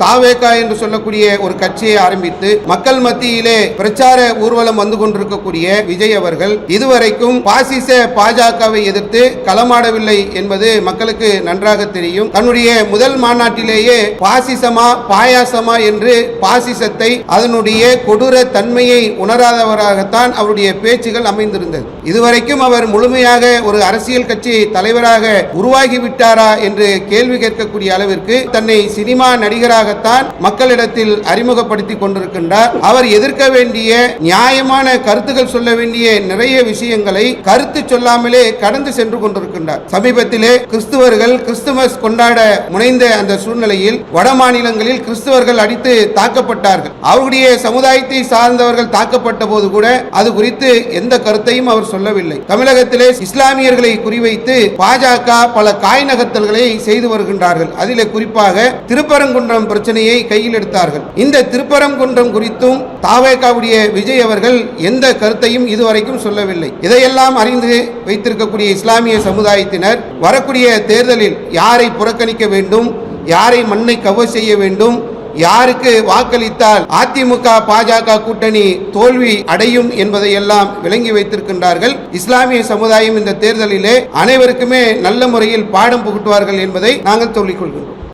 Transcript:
தாவேகா என்று சொல்லக்கூடிய ஒரு கட்சியை ஆரம்பித்து மக்கள் மத்தியிலே பிரச்சார ஊர்வலம் வந்து கொண்டிருக்கக்கூடிய விஜய் அவர்கள் இதுவரைக்கும் பாசிச பாஜகவை எதிர்த்து களமாடவில்லை என்பது மக்களுக்கு நன்றாக தெரியும். தன்னுடைய முதல் மாநாட்டிலேயே பாசிசமா பாயாசமா என்று பாசிசத்தை அதனுடைய கொடூர தன்மையை உணராதவராகத்தான் அவருடைய பேச்சுகள் அமைந்திருந்தது. இதுவரைக்கும் அவர் முழுமையாக ஒரு அரசியல் கட்சி தலைவராக உருவாகிவிட்டாரா என்று கேள்வி கேட்கக்கூடிய அளவிற்கு தன்னை சினிமா நடிகராகத்தான் மக்களிடத்தில் அறிமுகப்படுத்திக் கொண்டிருக்கின்றார். அவர் எதிர்க்க வேண்டிய நியாயமான கருத்துக்கள் சொல்ல வேண்டிய நிறைய விஷயங்களை கருத்து சொல்லாமலே கடந்து சென்று கொண்டிருக்கின்றார். சமீபத்திலே கிறிஸ்துவர்கள் கிறிஸ்துமஸ் கொண்டாட முனைந்த அந்த சூழ்நிலையில் வட மாநிலங்களில் கிறிஸ்துவர்கள் அடித்து தாக்கப்பட்டார்கள். அவருடைய சமுதாயத்தை சார்ந்தவர்கள் தாக்கப்பட்ட போது கூட அது குறித்து எந்த கருத்தையும் அவர் சொல்லவில்லை. தமிழகத்திலே இஸ்லாமியர்களை குறிவைத்து பாஜக பல காய் நகர்த்தல்களை செய்து வருகின்றார்கள். அதிலே குறிப்பாக திருப்பரங்குன்றம் பிரச்சனையை கையில் எடுத்தார்கள். இந்த திருப்பரங்குன்றம் குறித்தும் தாவேகாவுடைய விஜய் அவர்கள் எந்த கருத்தையும் இதுவரைக்கும் சொல்லவில்லை. இதையெல்லாம் அறிந்து வைத்திருக்கக்கூடிய இஸ்லாமிய சமுதாயத்தினர் வரக்கூடிய தேர்தலில் யாரை புறக்கணிக்க வேண்டும், யாரை மண்ணை கவர் செய்ய வேண்டும், யாருக்கு வாக்களித்தால் அதிமுக பாஜக கூட்டணி தோல்வி அடையும் என்பதை எல்லாம் விளங்கி வைத்திருக்கின்றார்கள். இஸ்லாமிய சமுதாயம் இந்த தேர்தலிலே அனைவருக்குமே நல்ல முறையில் பாடம் புகட்டுவார்கள் என்பதை நாங்கள் சொல்லிக் கொள்கிறோம்.